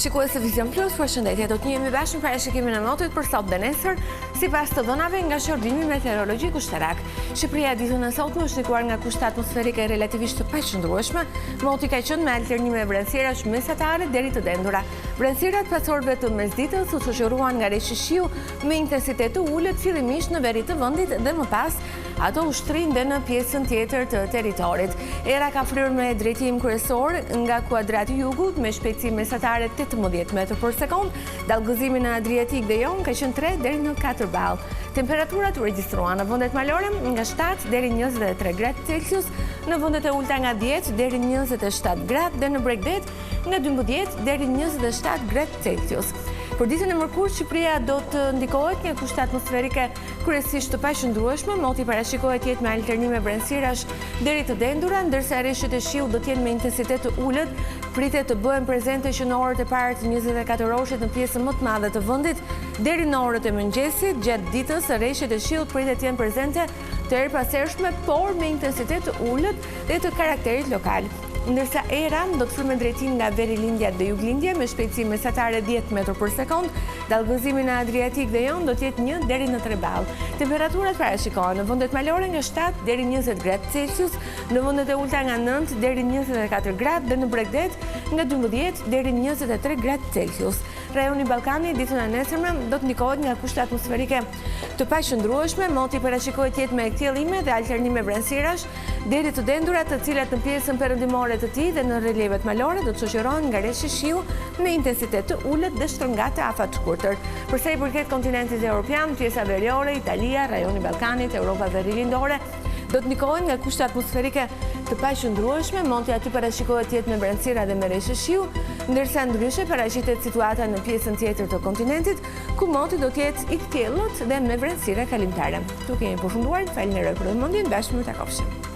Shikues e Vision Plus, përshëndetje, do të njemi bashkë në parashikimin e motit për sot dhe nesër, sipas të dhënave nga Shërbimi Meteorologjik Ushtarak. Shqipëria ditën e sotme është ndikuar nga kushte atmosferike relativisht të paqëndrueshme, moti ka qenë me alternime vrenësierash mesatare deri të dendura. Vrenësierat pas orëve të mesditës u shoqëruan nga reshi shiu me intensitet të ulët fillimisht në veri të vendit dhe më pas ato ushtrin dhe në pjesën tjetër të territorit. Era ka fryrë me drejtim kryesor nga kuadrati jugut me shpejtësi mesatare 18 metër për sekond, dallgëzimi në Adriatik dhe Jon ka qenë 3 deri në 4 ball. Temperaturat u regjistruan në vendet malore nga 7 deri 23 gradë Celsius, në vendet e ulta nga 10 deri 27 gradë dhe në Bregdet nga 12 deri 27 gradë Celsius. Për ditën e mërkurë, Shqipëria do të ndikohet nga kushte atmosferike kryesisht të paqëndrueshme, moti parashikohet jetë me alternime vrenësierash deri të dendura, ndërsa rreshtet e shiut do të jenë me intensitet të ulët, pritet të bëhen prezente që në orët e parë të 24 orëshit në pjesën më të madhe të vendit, deri në orët e mëngjesit, gjatë ditës rreshtet e shiut pritet të jenë prezente të erëpasershme, por me intensitet të ulët dhe të karakterit lokal. Ndërsa era do të fryrë me drejtim nga verilindja dhe juglindja me shpejtësi mesatare 10 metër për sekond, dallgëzimi në Adriatik dhe Jon do të jetë 1 deri në 3 ball. Temperaturat parashikohen në vendet malore nga 7 deri 20 gradë Celsius, në vendet e ulta nga 9 deri 24 gradë dhe në Bregdet nga 12 deri 23 gradë Celsius. Rajoni Ballkanit ditën e nesërme do të ndikohet nga kushte atmosferike të paqëndrueshme, moti parashikohet jetë me kthjellime dhe alternime vrenësierash deri të dendura, të cilat në pjesën perëndimore të tij dhe në relievet malore do të shoqërohen nga rreshi shiu me intensitet të ulët dhe shtrëngate afat shkurtër. Për sa i përket kontinentit evropian, pjesa veriore, Italia, rajoni Ballkanit, Europa Verilindore do të ndikohen nga kushte atmosferike të paqëndrueshme, moti aty parashikohet jetë me vrenësiera dhe me rreshe shiu, ndërsa ndryshe paraqitet situata në pjesën tjetër të kontinentit, ku moti do të jetë i kthjellët dhe me vrenësiera kalimtare. Tu kemi përfunduar, falenderoj për vëmendjen, bashkë më takofshim.